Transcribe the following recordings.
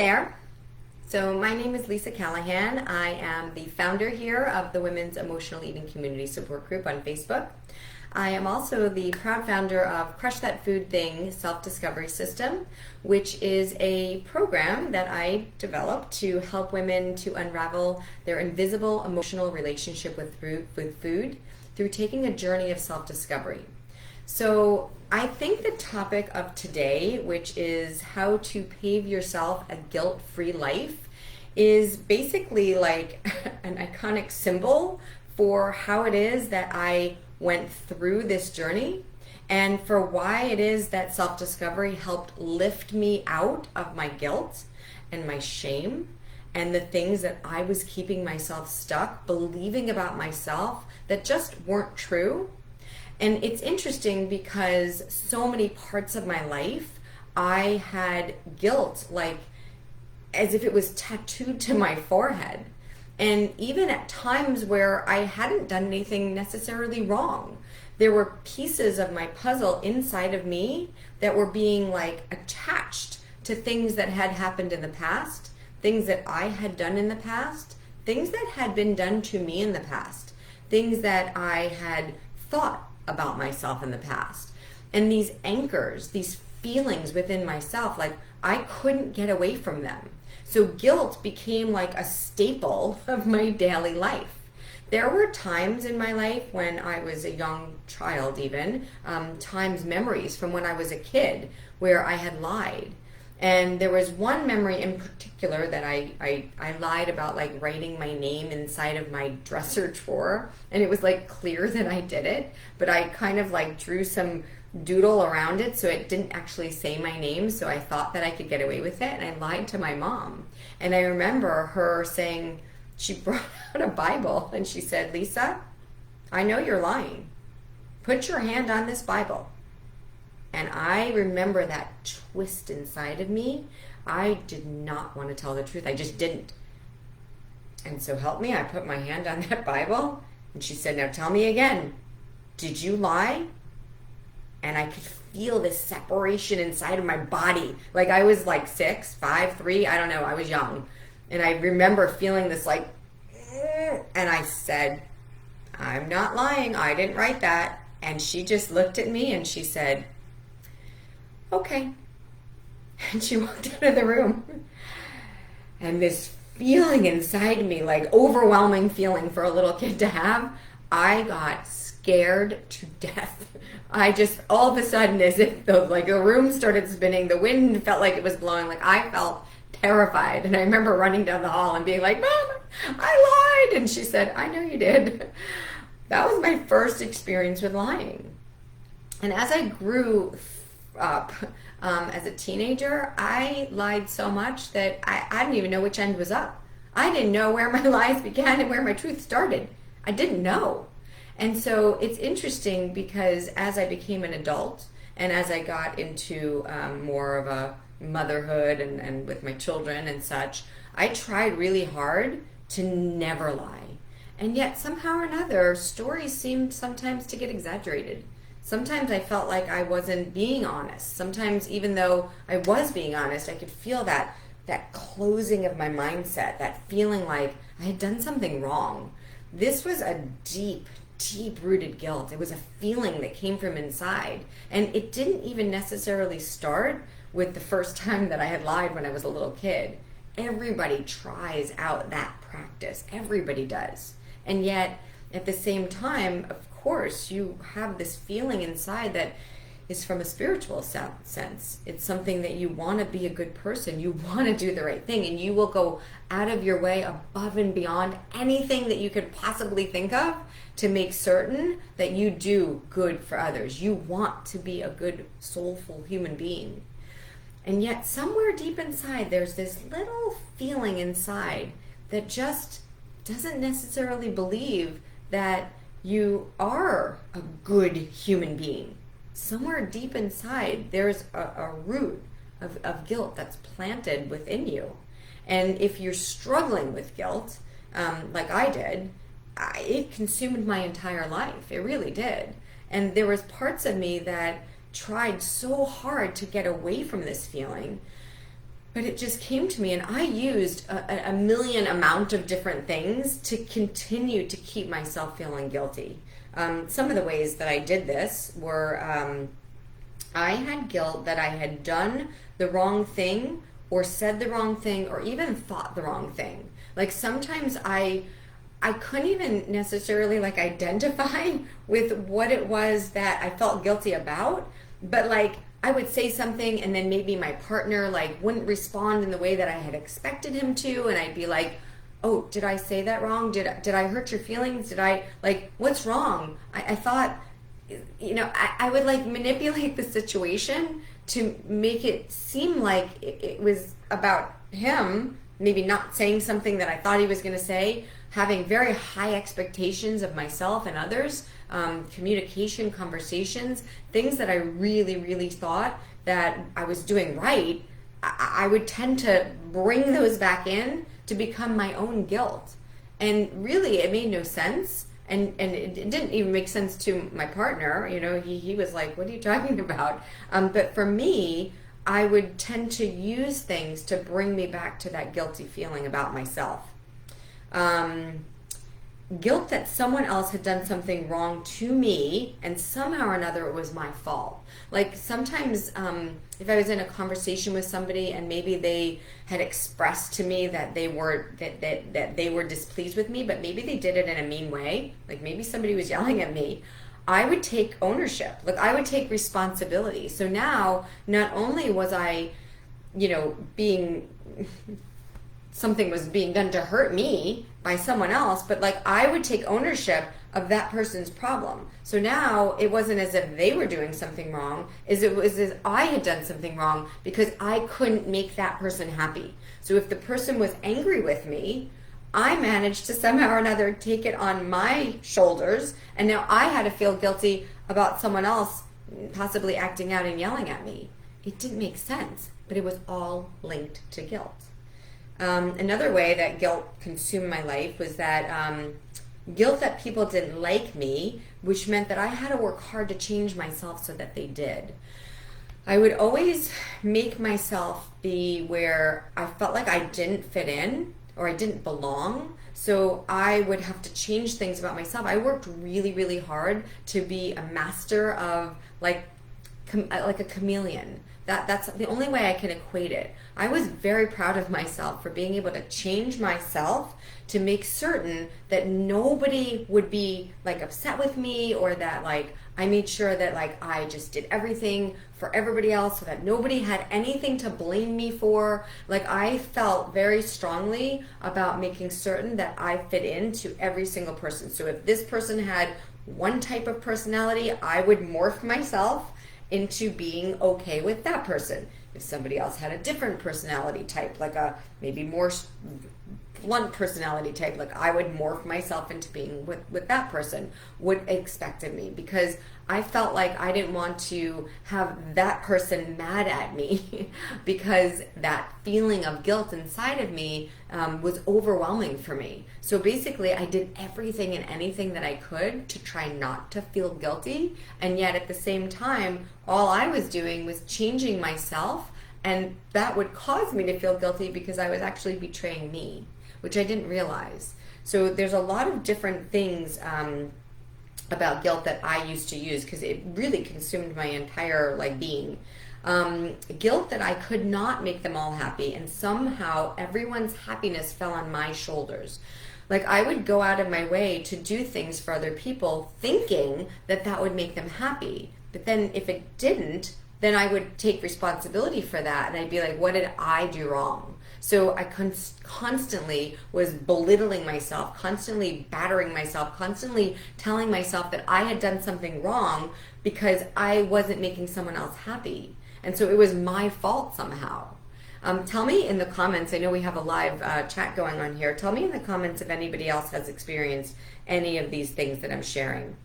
there. So my name is Lisa Callahan. I am the founder here of the Women's Emotional Eating Community Support Group on Facebook. I am also the proud founder of Crush That Food Thing Self-Discovery System, which is a program that I developed to help women to unravel their invisible emotional relationship with food through taking a journey of self-discovery. So I think the topic of today, which is how to pave yourself a guilt-free life, is basically like an iconic symbol for how it is that I went through this journey and for why it is that self-discovery helped lift me out of my guilt and my shame and the things that I was keeping myself stuck believing about myself that just weren't true. And it's interesting because so many parts of my life I had guilt, like as if it was tattooed to my forehead. And even at times where I hadn't done anything necessarily wrong, there were pieces of my puzzle inside of me that were being like attached to things that had happened in the past, things that I had done in the past, things that had been done to me in the past, things that I had thought about myself in the past. And these anchors, these feelings within myself, like I couldn't get away from them. So guilt became like a staple of my daily life. There were times in my life when I was a young child even, memories from when I was a kid where I had lied. And there was one memory in particular that I lied about, like writing my name inside of my dresser drawer. And it was like clear that I did it, but I kind of like drew some doodle around it so it didn't actually say my name. So I thought that I could get away with it. And I lied to my mom. And I remember her saying, she brought out a Bible and she said, "Lisa, I know you're lying. Put your hand on this Bible." And I remember that twist inside of me. I did not want to tell the truth. I just didn't. And so help me, I put my hand on that Bible. And she said, "Now tell me again, did you lie?" And I could feel this separation inside of my body. Like I was like 6, 5, 3, I don't know, I was young. And I remember feeling this like, and I said, "I'm not lying, I didn't write that." And she just looked at me and she said, "Okay." And she walked out of the room. And this feeling inside me, like overwhelming feeling for a little kid to have, I got scared to death. I just, all of a sudden, as if the room started spinning, the wind felt like it was blowing, like I felt terrified. And I remember running down the hall and being like, "Mom, I lied." And she said, "I know you did." That was my first experience with lying. And as I grew up as a teenager, I lied so much that I didn't even know which end was up. I didn't know where my lies began and where my truth started. I didn't know. And so it's interesting because as I became an adult and as I got into more of a motherhood and with my children and such, I tried really hard to never lie. And yet somehow or another, stories seemed sometimes to get exaggerated. Sometimes I felt like I wasn't being honest. Sometimes even though I was being honest, I could feel that closing of my mindset, that feeling like I had done something wrong. This was a deep-rooted guilt. It was a feeling that came from inside. And it didn't even necessarily start with the first time that I had lied when I was a little kid. Everybody tries out that practice. Everybody does. And yet, at the same time, of course, you have this feeling inside that is from a spiritual sense. It's something that you want to be a good person. You want to do the right thing, and you will go out of your way above and beyond anything that you could possibly think of to make certain that you do good for others. You want to be a good, soulful human being. And yet somewhere deep inside, there's this little feeling inside that just doesn't necessarily believe that you are a good human being. Somewhere deep inside, there's a root of guilt that's planted within you. And if you're struggling with guilt, like I did, it consumed my entire life. It really did. And there was parts of me that tried so hard to get away from this feeling, But it just came to me, and I used a million amount of different things to continue to keep myself feeling guilty. Some of the ways that I did this were I had guilt that I had done the wrong thing or said the wrong thing or even thought the wrong thing. Like sometimes I couldn't even necessarily like identify with what it was that I felt guilty about, but like I would say something and then maybe my partner like wouldn't respond in the way that I had expected him to, and I'd be like, oh, did I say that wrong? Did I hurt your feelings? Did I, like, what's wrong? I thought, I would like manipulate the situation to make it seem like it was about him, maybe not saying something that I thought he was going to say, having very high expectations of myself and others, communication, conversations, things that I really, really thought that I was doing right. I would tend to bring those back in to become my own guilt. And really, it made no sense. And it didn't even make sense to my partner. He was like, what are you talking about? But for me, I would tend to use things to bring me back to that guilty feeling about myself. Guilt that someone else had done something wrong to me and somehow or another it was my fault. Like sometimes if I was in a conversation with somebody and maybe they had expressed to me that they were that they were displeased with me, but maybe they did it in a mean way, like maybe somebody was yelling at me, I would take ownership. Like I would take responsibility. So now not only was I being something was being done to hurt me by someone else, but like I would take ownership of that person's problem. So now it wasn't as if they were doing something wrong, it was as I had done something wrong because I couldn't make that person happy. So if the person was angry with me, I managed to somehow or another take it on my shoulders, and now I had to feel guilty about someone else possibly acting out and yelling at me. It didn't make sense, but it was all linked to guilt. Another way that guilt consumed my life was that guilt that people didn't like me, which meant that I had to work hard to change myself so that they did. I would always make myself be where I felt like I didn't fit in or I didn't belong. So I would have to change things about myself. I worked really, really hard to be a master of like a chameleon. That's the only way I can equate it. I was very proud of myself for being able to change myself to make certain that nobody would be like upset with me, or that like I made sure that like I just did everything for everybody else so that nobody had anything to blame me for. Like I felt very strongly about making certain that I fit into every single person. So if this person had one type of personality, I would morph myself into being okay with that person. If somebody else had a different personality type, like a maybe more blunt personality type, like I would morph myself into being with that person, what expected me, because I felt like I didn't want to have that person mad at me because that feeling of guilt inside of me was overwhelming for me. So basically I did everything and anything that I could to try not to feel guilty, and yet at the same time all I was doing was changing myself, and that would cause me to feel guilty because I was actually betraying me, which I didn't realize. So there's a lot of different things about guilt that I used to use because it really consumed my entire being. Guilt that I could not make them all happy, and somehow everyone's happiness fell on my shoulders. Like I would go out of my way to do things for other people thinking that that would make them happy. But then if it didn't, then I would take responsibility for that, and I'd be like, what did I do wrong? So I constantly was belittling myself, constantly battering myself, constantly telling myself that I had done something wrong because I wasn't making someone else happy. And so it was my fault somehow. Tell me in the comments, I know we have a live chat going on here, tell me in the comments if anybody else has experienced any of these things that I'm sharing.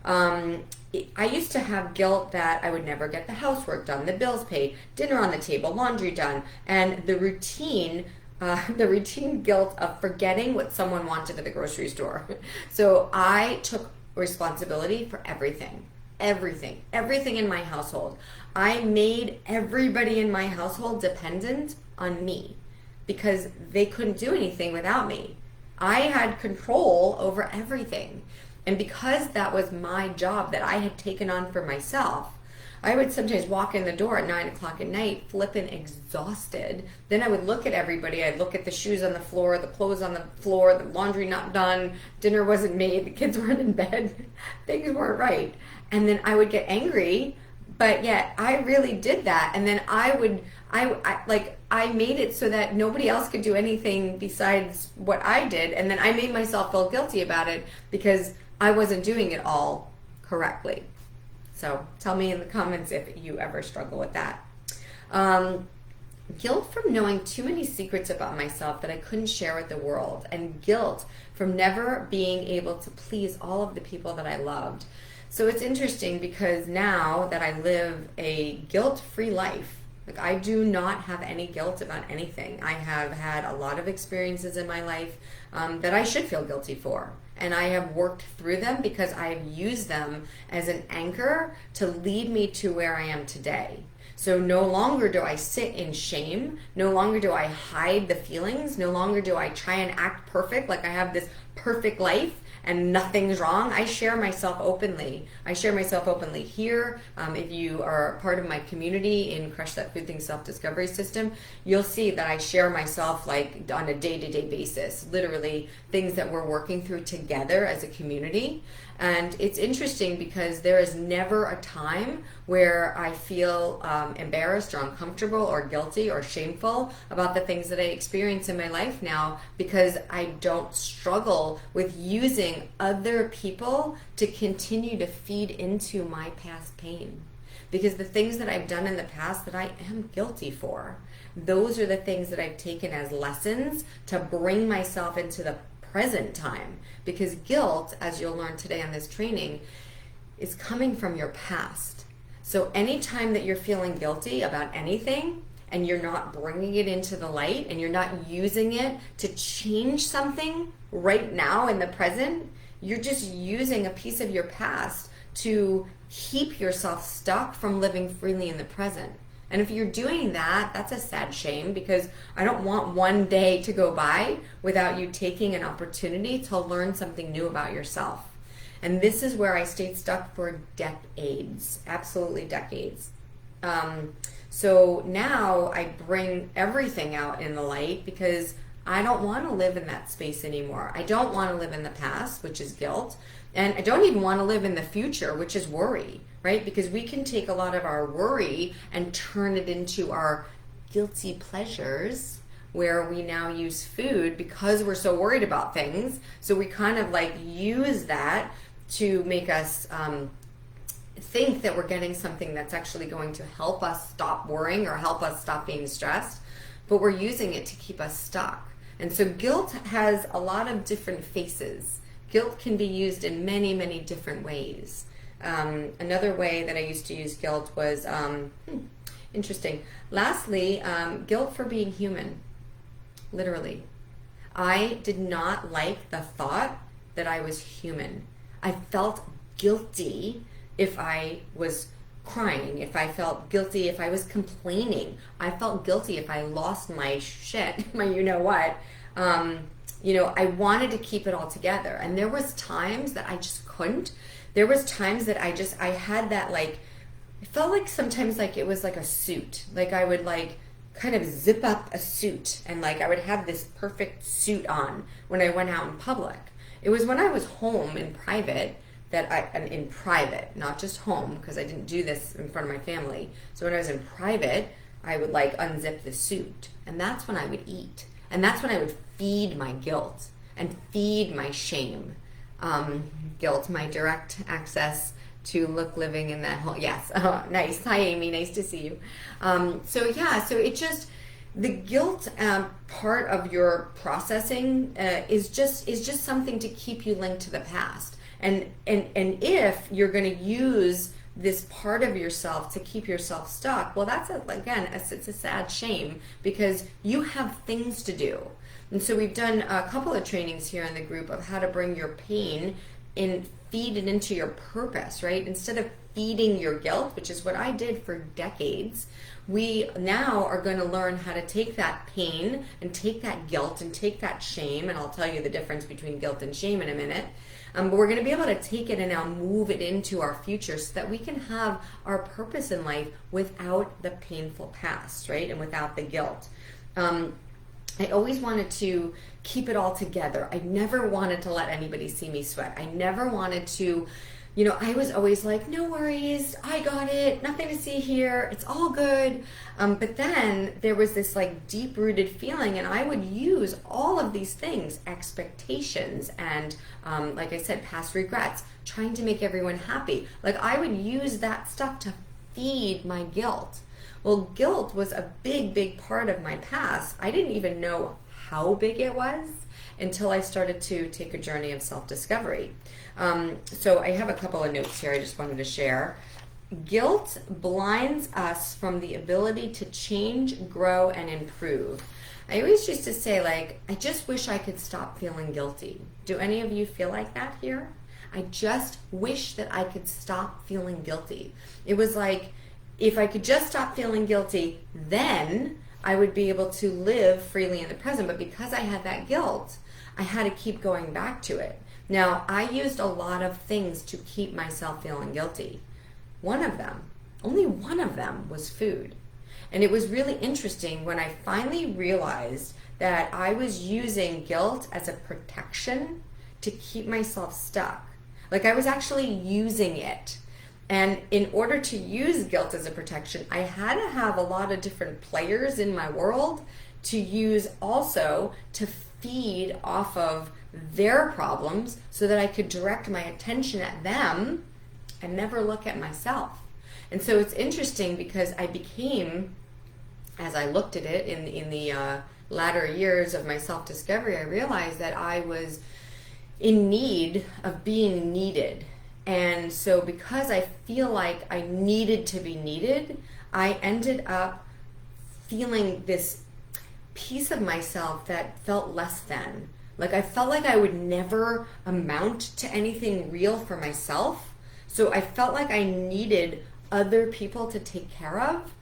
I used to have guilt that I would never get the housework done, the bills paid, dinner on the table, laundry done, and the routine guilt of forgetting what someone wanted at the grocery store. So I took responsibility for everything in my household. I made everybody in my household dependent on me because they couldn't do anything without me. I had control over everything. And because that was my job that I had taken on for myself, I would sometimes walk in the door at 9 o'clock at night, flipping exhausted. Then I would look at everybody. I'd look at the shoes on the floor, the clothes on the floor, the laundry not done, dinner wasn't made, the kids weren't in bed, things weren't right. And then I would get angry, but yet I really did that. And then I made it so that nobody else could do anything besides what I did. And then I made myself feel guilty about it because I wasn't doing it all correctly. So tell me in the comments if you ever struggle with that. Guilt from knowing too many secrets about myself that I couldn't share with the world, and guilt from never being able to please all of the people that I loved. So it's interesting because now that I live a guilt-free life, like I do not have any guilt about anything. I have had a lot of experiences in my life that I should feel guilty for. And I have worked through them because I have used them as an anchor to lead me to where I am today. So no longer do I sit in shame. No longer do I hide the feelings. No longer do I try and act perfect like I have this perfect life and nothing's wrong. I share myself openly. I share myself openly here. If you are part of my community in Crush That Food Thing Self-Discovery System, you'll see that I share myself like on a day-to-day basis, literally things that we're working through together as a community. And it's interesting because there is never a time where I feel embarrassed or uncomfortable or guilty or shameful about the things that I experience in my life now, because I don't struggle with using other people to continue to feed into my past pain. Because the things that I've done in the past that I am guilty for, those are the things that I've taken as lessons to bring myself into the present time. Because guilt, as you'll learn today on this training, is coming from your past. So anytime that you're feeling guilty about anything and you're not bringing it into the light and you're not using it to change something right now in the present, you're just using a piece of your past to keep yourself stuck from living freely in the present. And if you're doing that, that's a sad shame, because I don't want one day to go by without you taking an opportunity to learn something new about yourself. And this is where I stayed stuck for decades, absolutely decades. So now I bring everything out in the light because I don't want to live in that space anymore. I don't want to live in the past, which is guilt. And I don't even want to live in the future, which is worry, right? Because we can take a lot of our worry and turn it into our guilty pleasures, where we now use food because we're so worried about things. So we kind of like use that to make us think that we're getting something that's actually going to help us stop worrying or help us stop being stressed, but we're using it to keep us stuck. And so guilt has a lot of different faces. Guilt can be used in many, many different ways. Another way that I used to use guilt was, interesting. Lastly, guilt for being human, literally. I did not like the thought that I was human. I felt guilty if I was crying, if I felt guilty if I was complaining. I felt guilty if I lost my shit, my you-know-what. I wanted to keep it all together. And there was times that I just couldn't. There was times that I had that it felt like sometimes like it was like a suit. Like I would like kind of zip up a suit and like I would have this perfect suit on when I went out in public. It was when I was home in private in private, not just home, because I didn't do this in front of my family. So when I was in private, I would like unzip the suit, and that's when I would eat. And that's when I would feed my guilt and feed my shame. Guilt, my direct access to living in that home. Yes, nice. Hi, Amy. Nice to see you. So it just, the guilt part of your processing is just something to keep you linked to the past. And if you're going to use this part of yourself to keep yourself stuck, well, that's it's a sad shame, because you have things to do. And so we've done a couple of trainings here in the group of how to bring your pain and feed it into your purpose, right? Instead of feeding your guilt, which is what I did for decades, we now are going to learn how to take that pain and take that guilt and take that shame, and I'll tell you the difference between guilt and shame in a minute. But we're going to be able to take it and now move it into our future so that we can have our purpose in life without the painful past, right? And without the guilt. I always wanted to keep it all together. I never wanted to let anybody see me sweat. I never wanted to, I was always like, no worries, I got it, nothing to see here, it's all good. But then there was this like deep-rooted feeling, and I would use all of these things, expectations and like I said, past regrets, trying to make everyone happy. Like I would use that stuff to feed my guilt. Well, guilt was a big, big part of my past. I didn't even know how big it was until I started to take a journey of self-discovery. So I have a couple of notes here I just wanted to share. Guilt blinds us from the ability to change, grow, and improve. I always used to say, like, I just wish I could stop feeling guilty. Do any of you feel like that here? I just wish that I could stop feeling guilty. It was like, if I could just stop feeling guilty, then I would be able to live freely in the present. But because I had that guilt, I had to keep going back to it. Now, I used a lot of things to keep myself feeling guilty. One of them, only one of them, was food. And it was really interesting when I finally realized that I was using guilt as a protection to keep myself stuck. Like I was actually using it. And in order to use guilt as a protection, I had to have a lot of different players in my world to use also to feed off of their problems so that I could direct my attention at them and never look at myself. And so it's interesting because I became, as I looked at it in the latter years of my self-discovery, I realized that I was in need of being needed. And so because I feel like I needed to be needed, I ended up feeling this piece of myself that felt less than. Like I felt like I would never amount to anything real for myself. So I felt like I needed other people to take care of.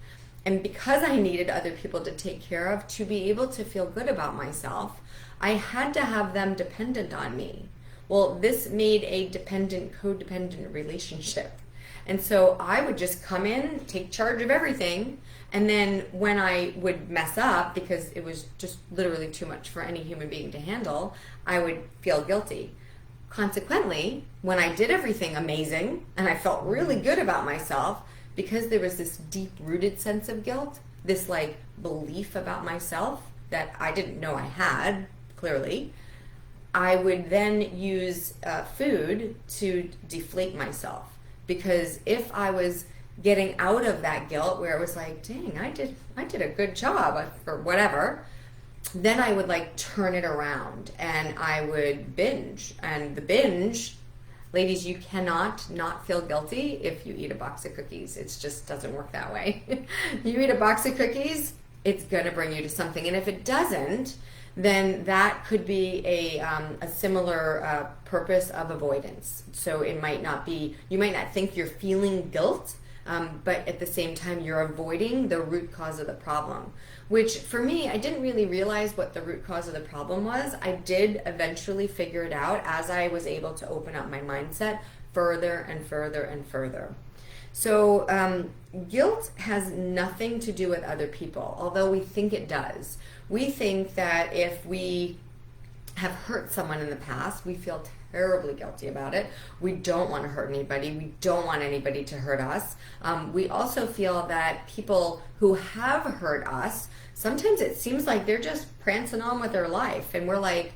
And because I needed other people to take care of, to be able to feel good about myself, I had to have them dependent on me. Well, this made a dependent, codependent relationship. And so I would just come in, take charge of everything, and then when I would mess up, because it was just literally too much for any human being to handle, I would feel guilty. Consequently, when I did everything amazing, and I felt really good about myself, because there was this deep-rooted sense of guilt, this like belief about myself that I didn't know I had, clearly, I would then use food to deflate myself. Because if I was getting out of that guilt where it was like, dang, I did a good job for whatever, then I would like turn it around and I would binge. And the binge, ladies, you cannot not feel guilty if you eat a box of cookies. It just doesn't work that way. You eat a box of cookies, it's gonna bring you to something. And if it doesn't, then that could be a similar purpose of avoidance. So it might not be, you might not think you're feeling guilt, but at the same time you're avoiding the root cause of the problem. Which for me, I didn't really realize what the root cause of the problem was. I did eventually figure it out as I was able to open up my mindset further and further and further. So guilt has nothing to do with other people, although we think it does. We think that if we have hurt someone in the past, we feel terribly guilty about it. We don't want to hurt anybody. We don't want anybody to hurt us. We also feel that people who have hurt us, sometimes it seems like they're just prancing on with their life. And we're like,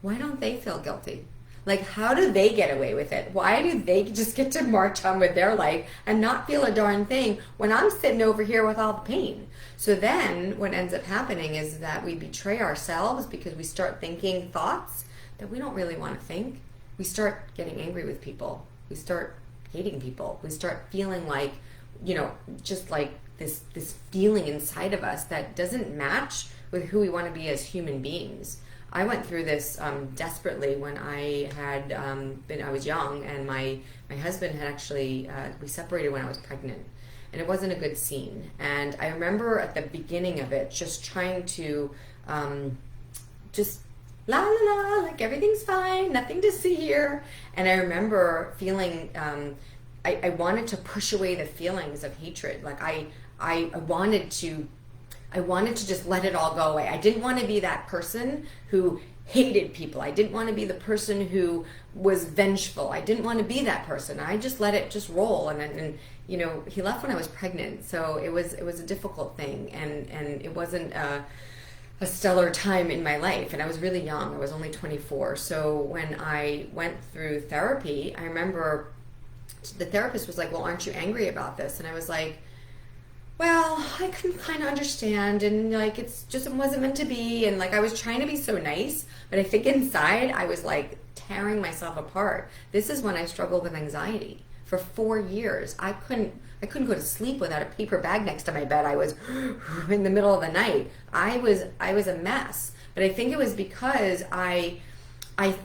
why don't they feel guilty? Like, how do they get away with it? Why do they just get to march on with their life and not feel a darn thing when I'm sitting over here with all the pain? So then what ends up happening is that we betray ourselves because we start thinking thoughts that we don't really want to think. We start getting angry with people. We start hating people. We start feeling like, just like this feeling inside of us that doesn't match with who we want to be as human beings. I went through this desperately when I was young, and my husband had actually, we separated when I was pregnant, and it wasn't a good scene. And I remember at the beginning of it just trying to just la la la, like everything's fine, nothing to see here. And I remember feeling, I wanted to push away the feelings of hatred. Like I wanted to just let it all go away. I didn't want to be that person who hated people. I didn't want to be the person who was vengeful. I didn't want to be that person. I just let it just roll. And you know, he left when I was pregnant, so it was a difficult thing, and it wasn't a stellar time in my life. And I was really young. I was only 24. So when I went through therapy, I remember the therapist was like, "Well, aren't you angry about this?" And I was like, well, I couldn't kind of understand, and like it wasn't meant to be, and like I was trying to be so nice, but I think inside I was like tearing myself apart. This is when I struggled with anxiety for 4 years. I couldn't go to sleep without a paper bag next to my bed. I was in the middle of the night. I was a mess. But I think it was because I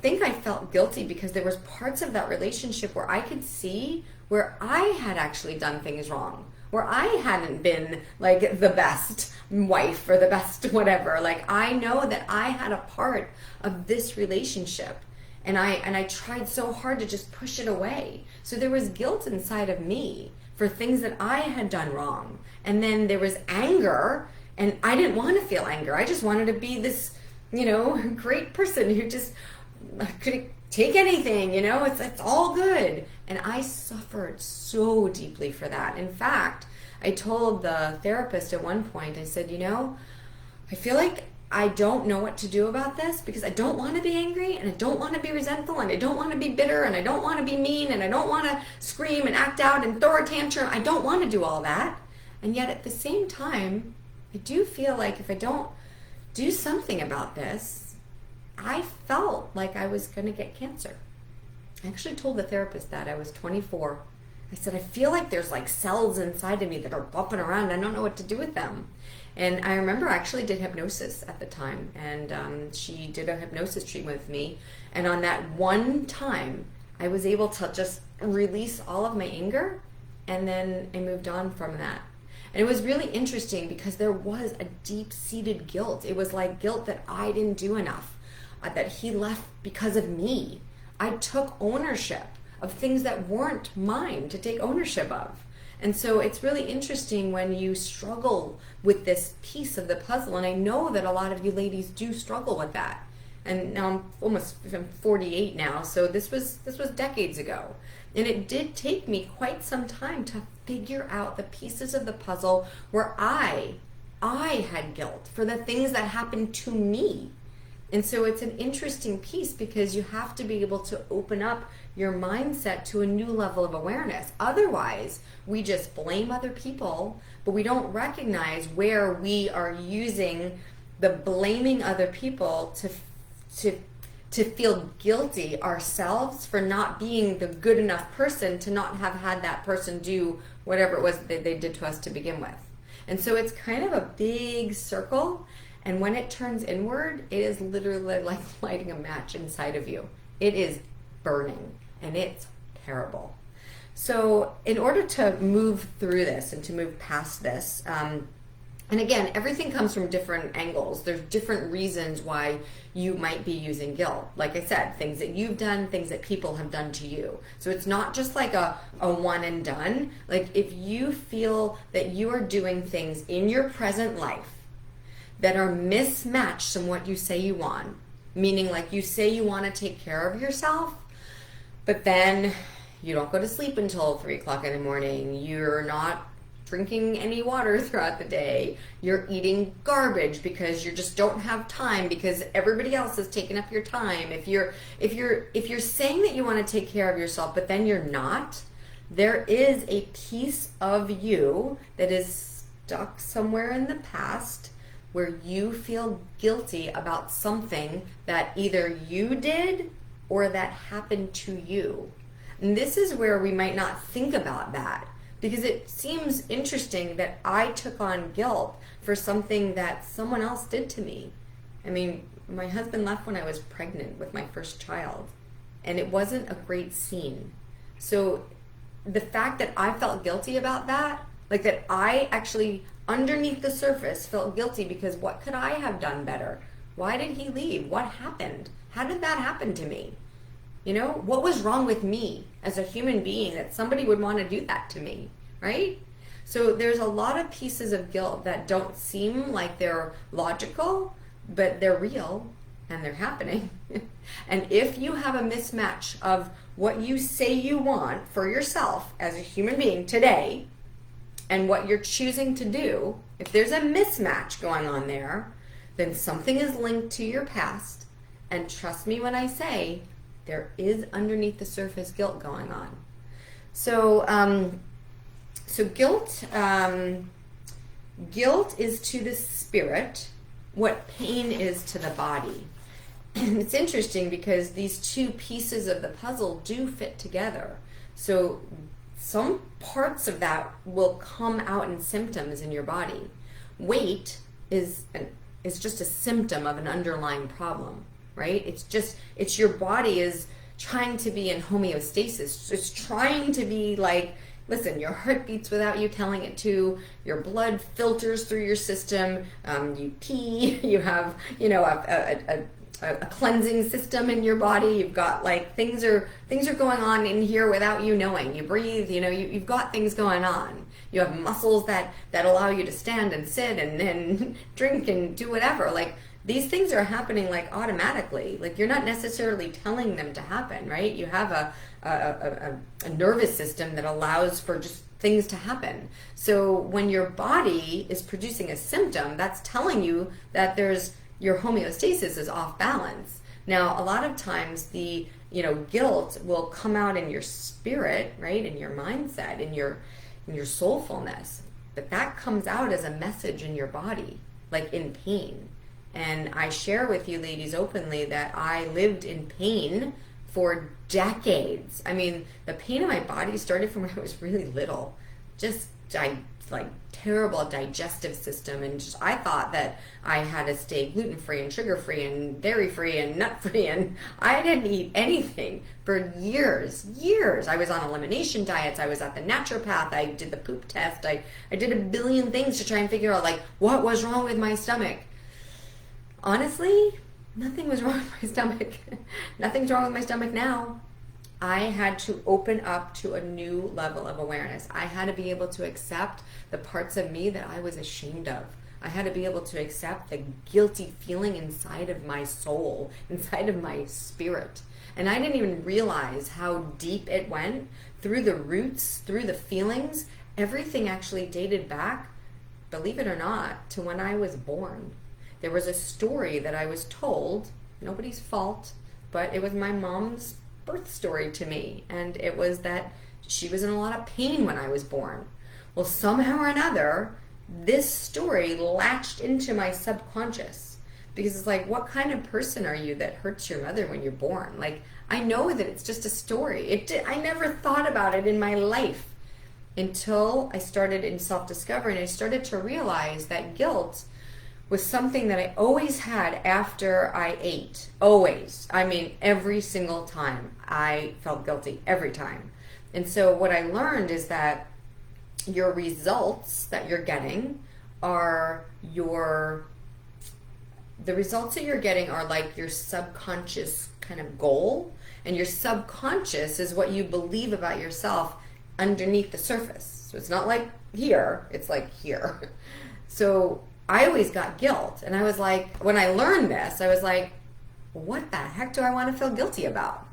think I felt guilty because there was parts of that relationship where I could see where I had actually done things wrong, where I hadn't been like the best wife or the best whatever. Like I know that I had a part of this relationship, and I tried so hard to just push it away. So there was guilt inside of me for things that I had done wrong. And then there was anger, and I didn't want to feel anger. I just wanted to be this, you know, great person who just could take anything, you know, it's all good. And I suffered so deeply for that. In fact, I told the therapist at one point, I said, you know, I feel like I don't know what to do about this because I don't want to be angry, and I don't want to be resentful, and I don't want to be bitter, and I don't want to be mean, and I don't want to scream and act out and throw a tantrum. I don't want to do all that. And yet at the same time, I do feel like if I don't do something about this, I felt like I was going to get cancer. I actually told the therapist that. I was 24. I said, I feel like there's like cells inside of me that are bumping around. I don't know what to do with them. And I remember I actually did hypnosis at the time, and she did a hypnosis treatment with me. And on that one time, I was able to just release all of my anger, and then I moved on from that. And it was really interesting because there was a deep-seated guilt. It was like guilt that I didn't do enough, that he left because of me. I took ownership of things that weren't mine to take ownership of. And so it's really interesting when you struggle with this piece of the puzzle. And I know that a lot of you ladies do struggle with that. And now I'm 48 now, so this was decades ago. And it did take me quite some time to figure out the pieces of the puzzle where I had guilt for the things that happened to me. And so it's an interesting piece because you have to be able to open up your mindset to a new level of awareness. Otherwise, we just blame other people, but we don't recognize where we are using the blaming other people to feel guilty ourselves for not being the good enough person to not have had that person do whatever it was that they did to us to begin with. And so it's kind of a big circle. And when it turns inward, it is literally like lighting a match inside of you. It is burning, and it's terrible. So in order to move through this and to move past this, and again, everything comes from different angles. There's different reasons why you might be using guilt. Like I said, things that you've done, things that people have done to you. So it's not just like a one and done. Like if you feel that you are doing things in your present life that are mismatched from what you say you want, meaning like you say you want to take care of yourself, but then you don't go to sleep until 3 o'clock in the morning, you're not drinking any water throughout the day, you're eating garbage because you just don't have time because everybody else is taking up your time. If you're saying that you want to take care of yourself but then you're not, there is a piece of you that is stuck somewhere in the past where you feel guilty about something that either you did or that happened to you. And this is where we might not think about that. Because it seems interesting that I took on guilt for something that someone else did to me. I mean, my husband left when I was pregnant with my first child, and it wasn't a great scene. So the fact that I felt guilty about that, like that I actually underneath the surface felt guilty because what could I have done better? Why did he leave? What happened? How did that happen to me? You know, what was wrong with me as a human being that somebody would want to do that to me, right? So there's a lot of pieces of guilt that don't seem like they're logical, but they're real and they're happening. And if you have a mismatch of what you say you want for yourself as a human being today and what you're choosing to do, if there's a mismatch going on there, then something is linked to your past. And trust me when I say there is underneath the surface guilt going on. So, guilt is to the spirit what pain is to the body. And it's interesting because these two pieces of the puzzle do fit together. So some parts of that will come out in symptoms in your body. Weight is just a symptom of an underlying problem, right? It's your body is trying to be in homeostasis. It's trying to be like, listen, your heart beats without you telling it to, your blood filters through your system, you pee, you have, a cleansing system in your body. You've got like things are going on in here without you knowing. You breathe, you've got things going on. You have muscles that allow you to stand and sit and then drink and do whatever. Like these things are happening like automatically. Like you're not necessarily telling them to happen, right? You have a nervous system that allows for just things to happen. So when your body is producing a symptom, that's telling you that your homeostasis is off balance. Now, a lot of times the guilt will come out in your spirit, right? In your mindset, in your soulfulness. But that comes out as a message in your body, like in pain. And I share with you ladies openly that I lived in pain for decades. I mean, the pain in my body started from when I was really little. Just terrible digestive system, and just I thought that I had to stay gluten-free and sugar-free and dairy-free and nut-free, and I didn't eat anything for years. I was on elimination diets. I was at the naturopath. I did the poop test. I did a billion things to try and figure out like what was wrong with my stomach. Honestly, nothing was wrong with my stomach. Nothing's wrong with my stomach now. I had to open up to a new level of awareness. I had to be able to accept the parts of me that I was ashamed of. I had to be able to accept the guilty feeling inside of my soul, inside of my spirit. And I didn't even realize how deep it went through the roots, through the feelings. Everything actually dated back, believe it or not, to when I was born. There was a story that I was told, nobody's fault, but it was my mom's birth story to me, and it was that she was in a lot of pain when I was born. Well, somehow or another, this story latched into my subconscious, because it's like, what kind of person are you that hurts your mother when you're born? Like, I know that it's just a story. I never thought about it in my life until I started in self-discovery, and I started to realize that guilt was something that I always had after I ate. Always. I mean, every single time I felt guilty, every time. And so what I learned is that your results that you're getting are the results that you're getting are like your subconscious kind of goal, and your subconscious is what you believe about yourself underneath the surface. So it's not like here, it's like here. So I always got guilt, and I was like, when I learned this, I was like, what the heck do I want to feel guilty about?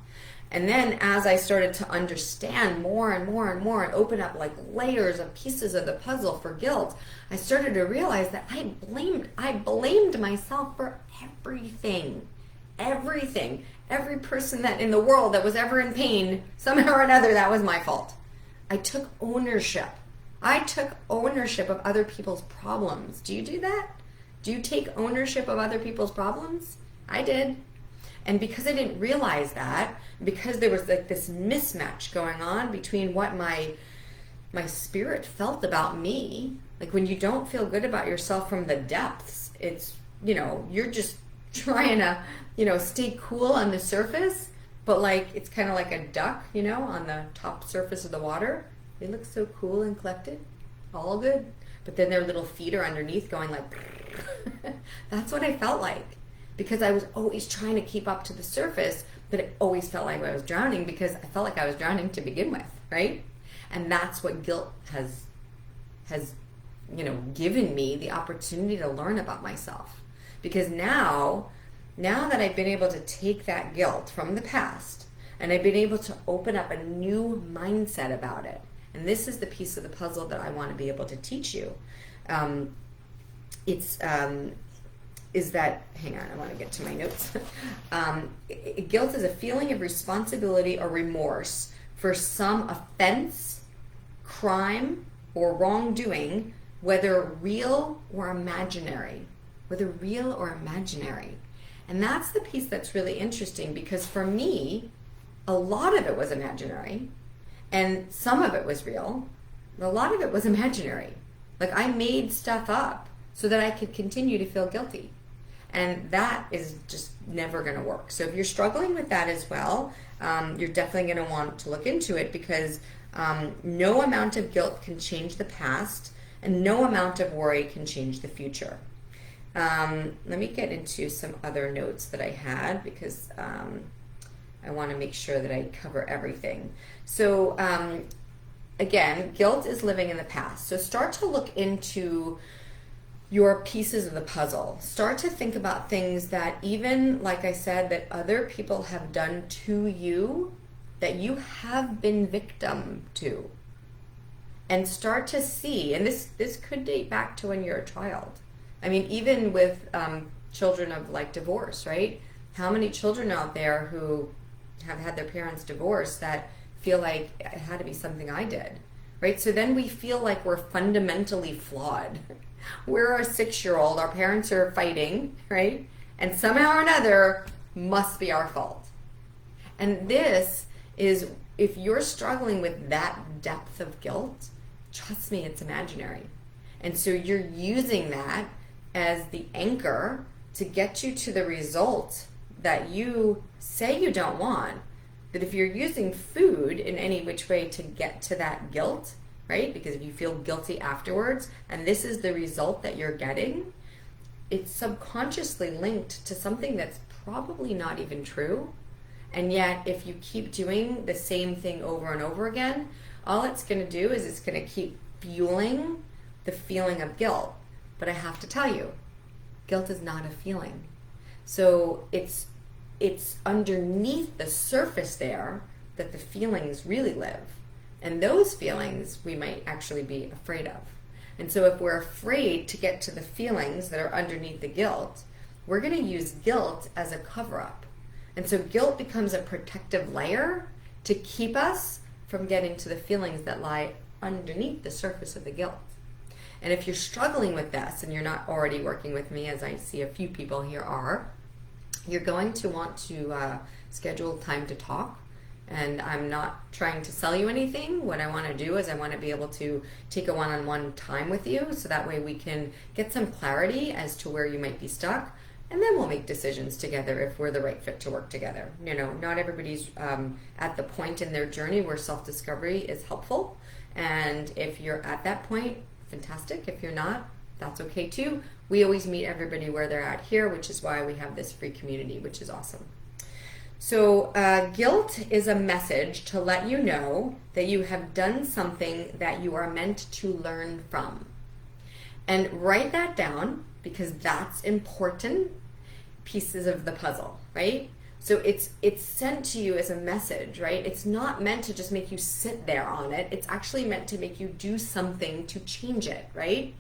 And then as I started to understand more and more and more and open up like layers of pieces of the puzzle for guilt, I started to realize that I blamed myself for everything. Every person that in the world that was ever in pain, somehow or another, that was my fault. I took ownership. I took ownership of other people's problems. Do you do that? Do you take ownership of other people's problems? I did. And because I didn't realize that, because there was like this mismatch going on between what my my spirit felt about me. Like when you don't feel good about yourself from the depths, it's, you're just trying to, stay cool on the surface, but like it's kind of like a duck, on the top surface of the water. They look so cool and collected, all good. But then their little feet are underneath going like, that's what I felt like. Because I was always trying to keep up to the surface, but it always felt like I was drowning because I felt like I was drowning to begin with, right? And that's what guilt has given me the opportunity to learn about myself. Because now that I've been able to take that guilt from the past and I've been able to open up a new mindset about it, and this is the piece of the puzzle that I want to be able to teach you. Is that, hang on, I want to get to my notes. Guilt is a feeling of responsibility or remorse for some offense, crime, or wrongdoing, whether real or imaginary. And that's the piece that's really interesting, because for me, a lot of it was imaginary, and some of it was real, but a lot of it was imaginary. Like I made stuff up so that I could continue to feel guilty. And that is just never going to work. So if you're struggling with that as well, you're definitely going to want to look into it, because no amount of guilt can change the past, and no amount of worry can change the future. Let me get into some other notes that I had, because I want to make sure that I cover everything. So again, guilt is living in the past. So start to look into your pieces of the puzzle. Start to think about things that, even like I said, that other people have done to you, that you have been victim to. And start to see, and this could date back to when you're a child. I mean, even with children of like divorce, right? How many children out there who have had their parents divorced that feel like it had to be something I did, right? So then we feel like we're fundamentally flawed. We're a 6-year-old, our parents are fighting, right? And somehow or another must be our fault. And this is, if you're struggling with that depth of guilt, trust me, it's imaginary. And so you're using that as the anchor to get you to the result that you say you don't want. But if you're using food in any which way to get to that guilt, right? Because if you feel guilty afterwards, and this is the result that you're getting, it's subconsciously linked to something that's probably not even true. And yet, if you keep doing the same thing over and over again, all it's going to do is it's going to keep fueling the feeling of guilt. But I have to tell you, guilt is not a feeling. So it's underneath the surface there that the feelings really live. And those feelings we might actually be afraid of. And so if we're afraid to get to the feelings that are underneath the guilt, we're going to use guilt as a cover-up. And so guilt becomes a protective layer to keep us from getting to the feelings that lie underneath the surface of the guilt. And if you're struggling with this and you're not already working with me, as I see a few people here are, you're going to want to schedule time to talk. And I'm not trying to sell you anything. What I want to do is I want to be able to take a one-on-one time with you, so that way we can get some clarity as to where you might be stuck, and then we'll make decisions together if we're the right fit to work together. Not everybody's at the point in their journey where self-discovery is helpful, and if you're at that point, fantastic. If you're not, that's okay too. We always meet everybody where they're at here, which is why we have this free community, which is awesome. So guilt is a message to let you know that you have done something that you are meant to learn from. And write that down, because that's important pieces of the puzzle, right? So it's sent to you as a message, right? It's not meant to just make you sit there on it. It's actually meant to make you do something to change it, right?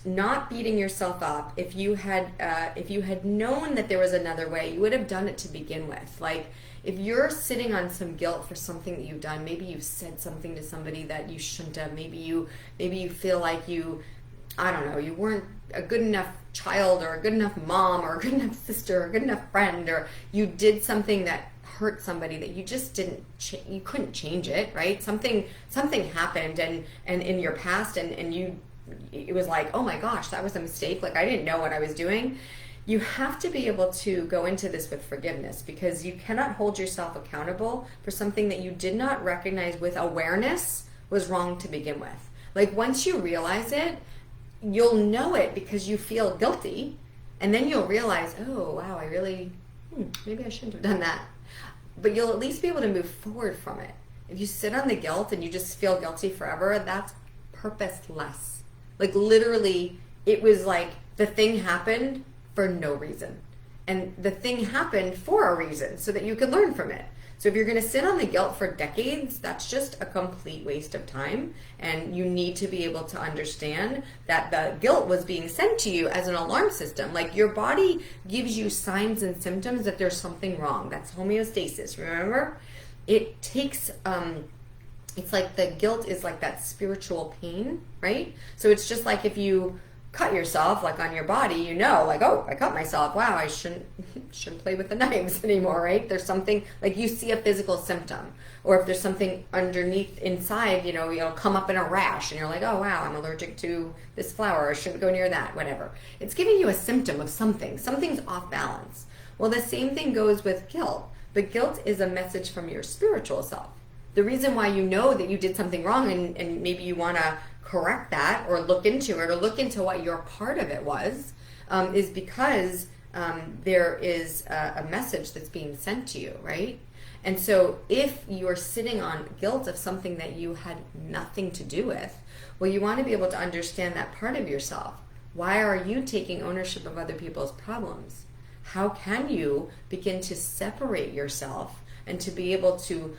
Not beating yourself up. If you had known that there was another way, you would have done it to begin with. Like, if you're sitting on some guilt for something that you've done, maybe you've said something to somebody that you shouldn't have. Maybe you feel like you I don't know, you weren't a good enough child or a good enough mom or a good enough sister or a good enough friend, or you did something that hurt somebody that you just didn't, you couldn't change it, right? Something happened and in your past and you, it was like, oh my gosh, that was a mistake. Like I didn't know what I was doing. You have to be able to go into this with forgiveness, because you cannot hold yourself accountable for something that you did not recognize with awareness was wrong to begin with. Like once you realize it, you'll know it because you feel guilty, and then you'll realize, oh wow, I really, maybe I shouldn't have done that. But you'll at least be able to move forward from it. If you sit on the guilt and you just feel guilty forever, that's purposeless. Like literally, it was like the thing happened for no reason. And the thing happened for a reason, so that you could learn from it. So if you're going to sit on the guilt for decades, that's just a complete waste of time. And you need to be able to understand that the guilt was being sent to you as an alarm system. Like your body gives you signs and symptoms that there's something wrong. That's homeostasis, remember? It takes, it's like the guilt is like that spiritual pain, right? So it's just like if you cut yourself, like on your body, you know, like, oh, I cut myself. Wow, I shouldn't play with the knives anymore, right? There's something, like you see a physical symptom, or if there's something underneath inside, you know, you'll come up in a rash and you're like, oh wow, I'm allergic to this flower, I shouldn't go near that, whatever. It's giving you a symptom of something. Something's off balance. Well, the same thing goes with guilt. But guilt is a message from your spiritual self. The reason why you know that you did something wrong and maybe you want to correct that or look into it or look into what your part of it was, is because there is a message that's being sent to you, right? And so if you're sitting on guilt of something that you had nothing to do with, well, you want to be able to understand that part of yourself. Why are you taking ownership of other people's problems? How can you begin to separate yourself and to be able to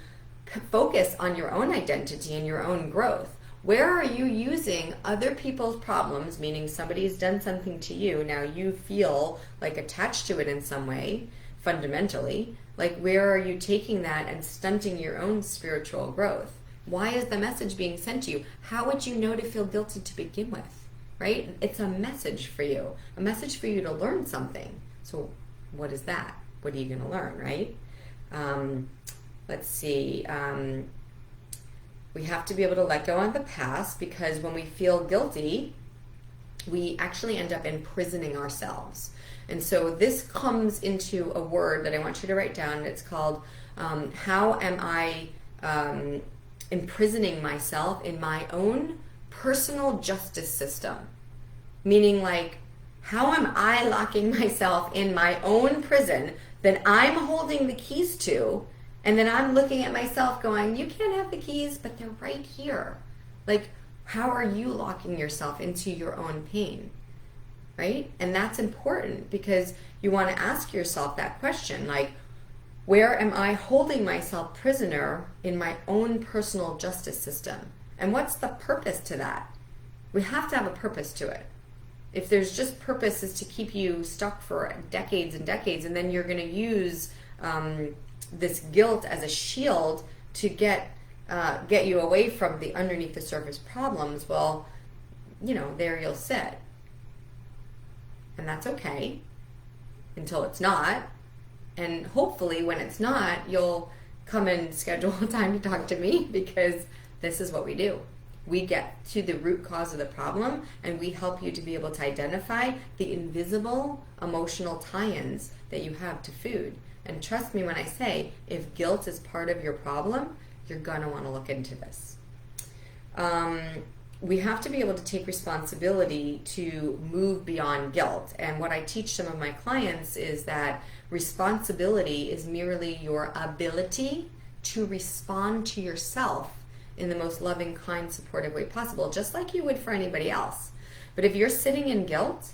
focus on your own identity and your own growth? Where are you using other people's problems, meaning somebody's done something to you, now you feel like attached to it in some way, fundamentally, like where are you taking that and stunting your own spiritual growth? Why is the message being sent to you? How would you know to feel guilty to begin with, right? It's a message for you to learn something. So what is that? What are you going to learn, right? Let's see. We have to be able to let go of the past, because when we feel guilty, we actually end up imprisoning ourselves. And so this comes into a word that I want you to write down. It's called, how am I imprisoning myself in my own personal justice system? Meaning like, how am I locking myself in my own prison that I'm holding the keys to? And then I'm looking at myself going, you can't have the keys, but they're right here. Like, how are you locking yourself into your own pain, right? And that's important, because you want to ask yourself that question, like, where am I holding myself prisoner in my own personal justice system? And what's the purpose to that? We have to have a purpose to it. If there's just purposes to keep you stuck for decades and decades, and then you're going to use this guilt as a shield to get you away from the underneath the surface problems, well, you know, there you'll sit. And that's okay until it's not. And hopefully when it's not, you'll come and schedule a time to talk to me, because this is what we do. We get to the root cause of the problem, and we help you to be able to identify the invisible emotional tie-ins that you have to food. And trust me when I say, if guilt is part of your problem, you're gonna wanna look into this. We have to be able to take responsibility to move beyond guilt. And what I teach some of my clients is that responsibility is merely your ability to respond to yourself in the most loving, kind, supportive way possible, just like you would for anybody else. But if you're sitting in guilt,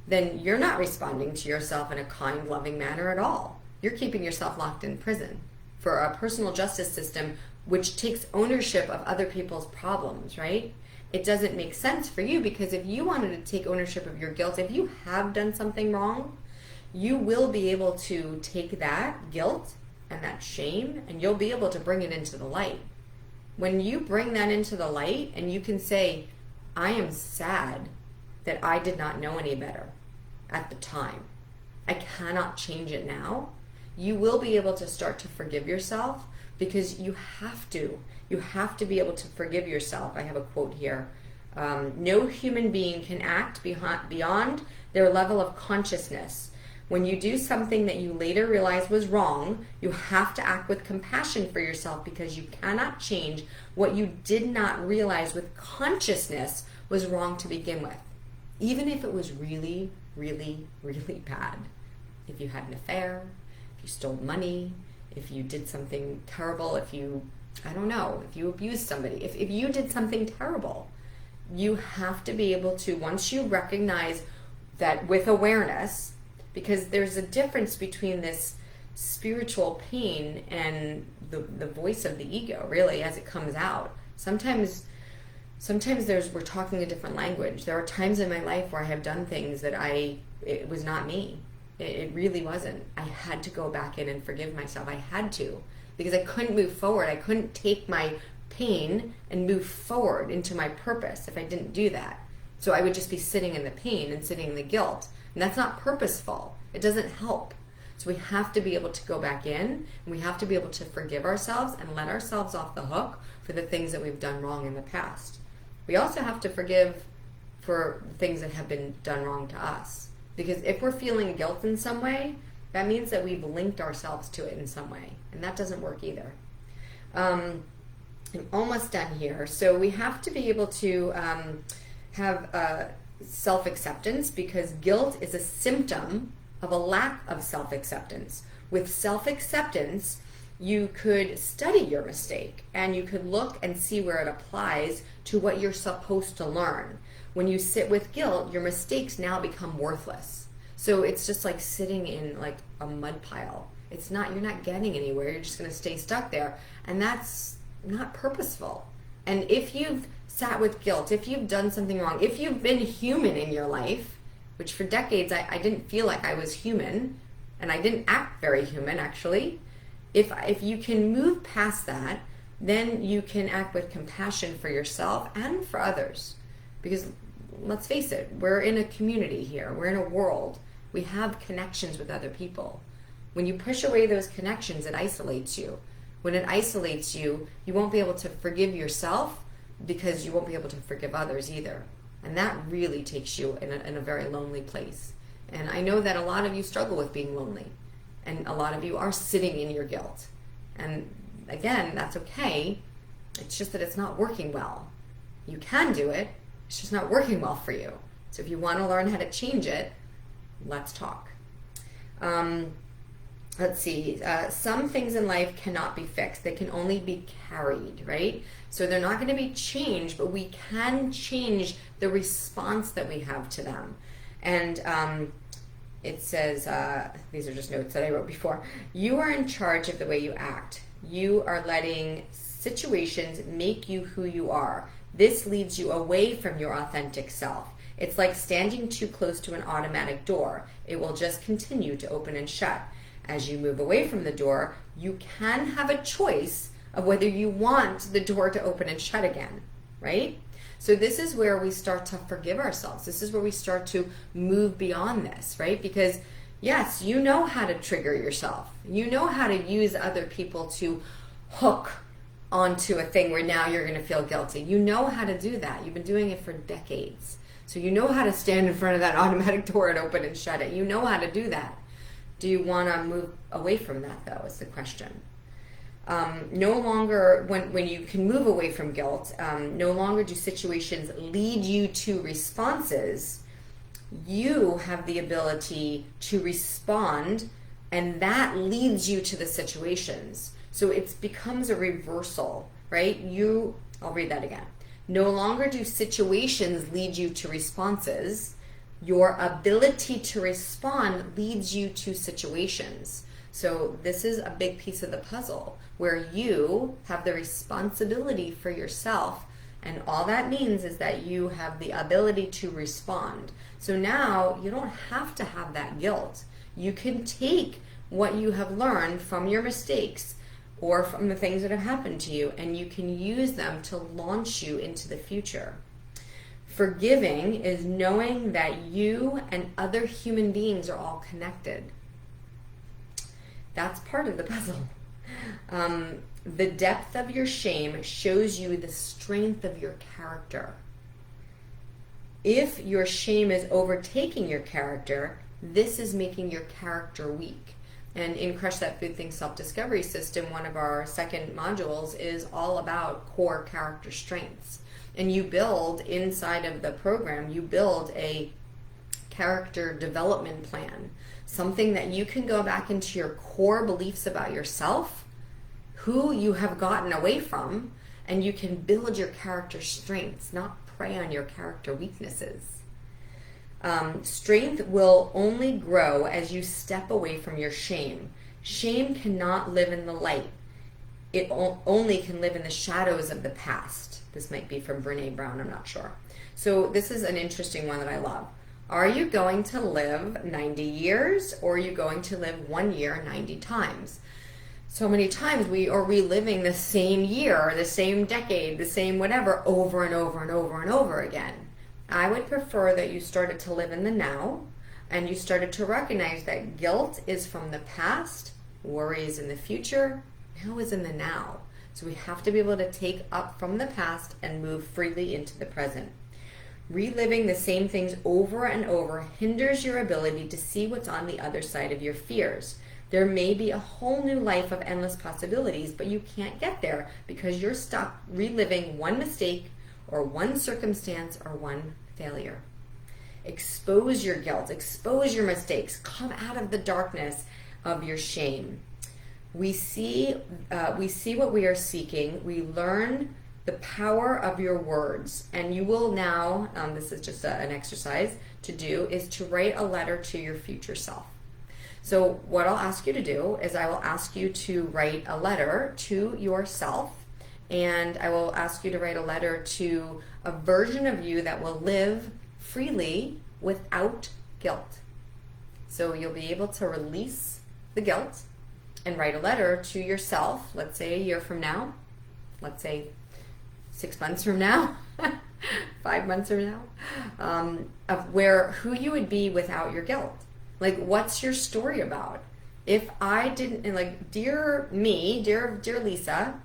then you're not responding to yourself in a kind, loving manner at all. You're keeping yourself locked in prison for a personal justice system which takes ownership of other people's problems, right? It doesn't make sense for you, because if you wanted to take ownership of your guilt, if you have done something wrong, you will be able to take that guilt and that shame, and you'll be able to bring it into the light. When you bring that into the light and you can say, I am sad that I did not know any better at the time. I cannot change it now. You will be able to start to forgive yourself because you have to. You have to be able to forgive yourself. I have a quote here. No human being can act beyond their level of consciousness. When you do something that you later realize was wrong, you have to act with compassion for yourself because you cannot change what you did not realize with consciousness was wrong to begin with. Even if it was really, really, really bad. If you had an affair, if you stole money, if you did something terrible, if you abused somebody, if you did something terrible, you have to be able to, once you recognize that with awareness, because there's a difference between this spiritual pain and the voice of the ego, really, as it comes out. Sometimes we're talking a different language. There are times in my life where I have done things that it was not me. It really wasn't. I had to go back in and forgive myself. I had to, because I couldn't move forward. I couldn't take my pain and move forward into my purpose if I didn't do that. So I would just be sitting in the pain and sitting in the guilt. And that's not purposeful. It doesn't help. So we have to be able to go back in, and we have to be able to forgive ourselves and let ourselves off the hook for the things that we've done wrong in the past. We also have to forgive for things that have been done wrong to us. Because if we're feeling guilt in some way, that means that we've linked ourselves to it in some way. And that doesn't work either. I'm almost done here. So we have to be able to have self-acceptance, because guilt is a symptom of a lack of self-acceptance. With self-acceptance, you could study your mistake and you could look and see where it applies to what you're supposed to learn. When you sit with guilt, your mistakes now become worthless. So it's just like sitting in like a mud pile. You're not getting anywhere. You're just going to stay stuck there. And that's not purposeful. And if you've sat with guilt, if you've done something wrong, if you've been human in your life, which for decades I didn't feel like I was human, and I didn't act very human actually, if you can move past that, then you can act with compassion for yourself and for others. Because let's face it, we're in a community here, we're in a world, we have connections with other people. When you push away those connections, it isolates you. When it isolates you, you won't be able to forgive yourself because you won't be able to forgive others either. And that really takes you in a very lonely place. And I know that a lot of you struggle with being lonely. And a lot of you are sitting in your guilt. And again, that's okay. It's just that it's not working well. You can do it. It's just not working well for you. So if you want to learn how to change it, let's talk. Let's see. Some things in life cannot be fixed. They can only be carried, right? So they're not going to be changed, but we can change the response that we have to them. And it says, these are just notes that I wrote before. You are in charge of the way you act. You are letting situations make you who you are. This leads you away from your authentic self. It's like standing too close to an automatic door. It will just continue to open and shut. As you move away from the door, you can have a choice of whether you want the door to open and shut again, right? So this is where we start to forgive ourselves. This is where we start to move beyond this, right? Because yes, you know how to trigger yourself. You know how to use other people to hook onto a thing where now you're going to feel guilty. You know how to do that. You've been doing it for decades. So you know how to stand in front of that automatic door and open and shut it. You know how to do that. Do you want to move away from that, though, is the question. No longer, when you can move away from guilt, no longer do situations lead you to responses. You have the ability to respond, and that leads you to the situations. So it becomes a reversal, right? I'll read that again. No longer do situations lead you to responses. Your ability to respond leads you to situations. So this is a big piece of the puzzle where you have the responsibility for yourself, and all that means is that you have the ability to respond. So now you don't have to have that guilt. You can take what you have learned from your mistakes or from the things that have happened to you, and you can use them to launch you into the future. Forgiving is knowing that you and other human beings are all connected. That's part of the puzzle. The depth of your shame shows you the strength of your character. If your shame is overtaking your character, this is making your character weak. And in Crush That Food Thing Self-Discovery System, one of our second modules is all about core character strengths. And you build, inside of the program, you build a character development plan, something that you can go back into your core beliefs about yourself, who you have gotten away from, and you can build your character strengths, not prey on your character weaknesses. Strength will only grow as you step away from your shame. Shame cannot live in the light. It only can live in the shadows of the past. This might be from Brene Brown, I'm not sure. So this is an interesting one that I love. Are you going to live 90 years, or are you going to live 1 year 90 times? So many times we are reliving the same year, the same decade, the same whatever, over and over and over and over again. I would prefer that you started to live in the now, and you started to recognize that guilt is from the past, worry is in the future, now is in the now. So we have to be able to take up from the past and move freely into the present. Reliving the same things over and over hinders your ability to see what's on the other side of your fears. There may be a whole new life of endless possibilities, but you can't get there because you're stuck reliving one mistake or one circumstance or one failure. Expose your guilt, expose your mistakes, come out of the darkness of your shame. We see what we are seeking. We learn the power of your words, and you will now, this is just an exercise to do, is to write a letter to your future self. So what I'll ask you to do is I will ask you to write a letter to yourself, and I will ask you to write a letter to a version of you that will live freely without guilt. So you'll be able to release the guilt and write a letter to yourself, let's say a year from now, let's say 6 months from now, 5 months from now, of who you would be without your guilt. Like, what's your story about? If I didn't, and like, dear me, dear Lisa,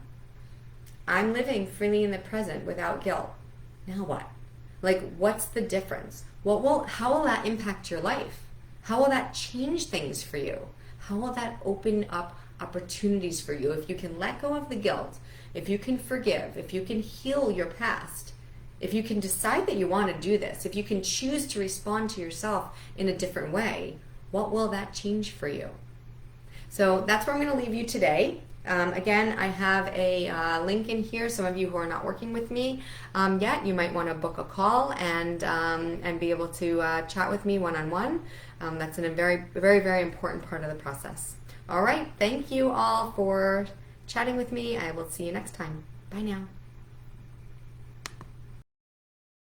I'm living freely in the present without guilt. Now what? Like, what's the difference? How will that impact your life? How will that change things for you? How will that open up opportunities for you? If you can let go of the guilt, if you can forgive, if you can heal your past, if you can decide that you want to do this, if you can choose to respond to yourself in a different way, what will that change for you? So that's where I'm going to leave you today. Again, I have a link in here. Some of you who are not working with me yet, you might want to book a call and be able to chat with me one-on-one. That's a very, very, very important part of the process. All right. Thank you all for chatting with me. I will see you next time. Bye now.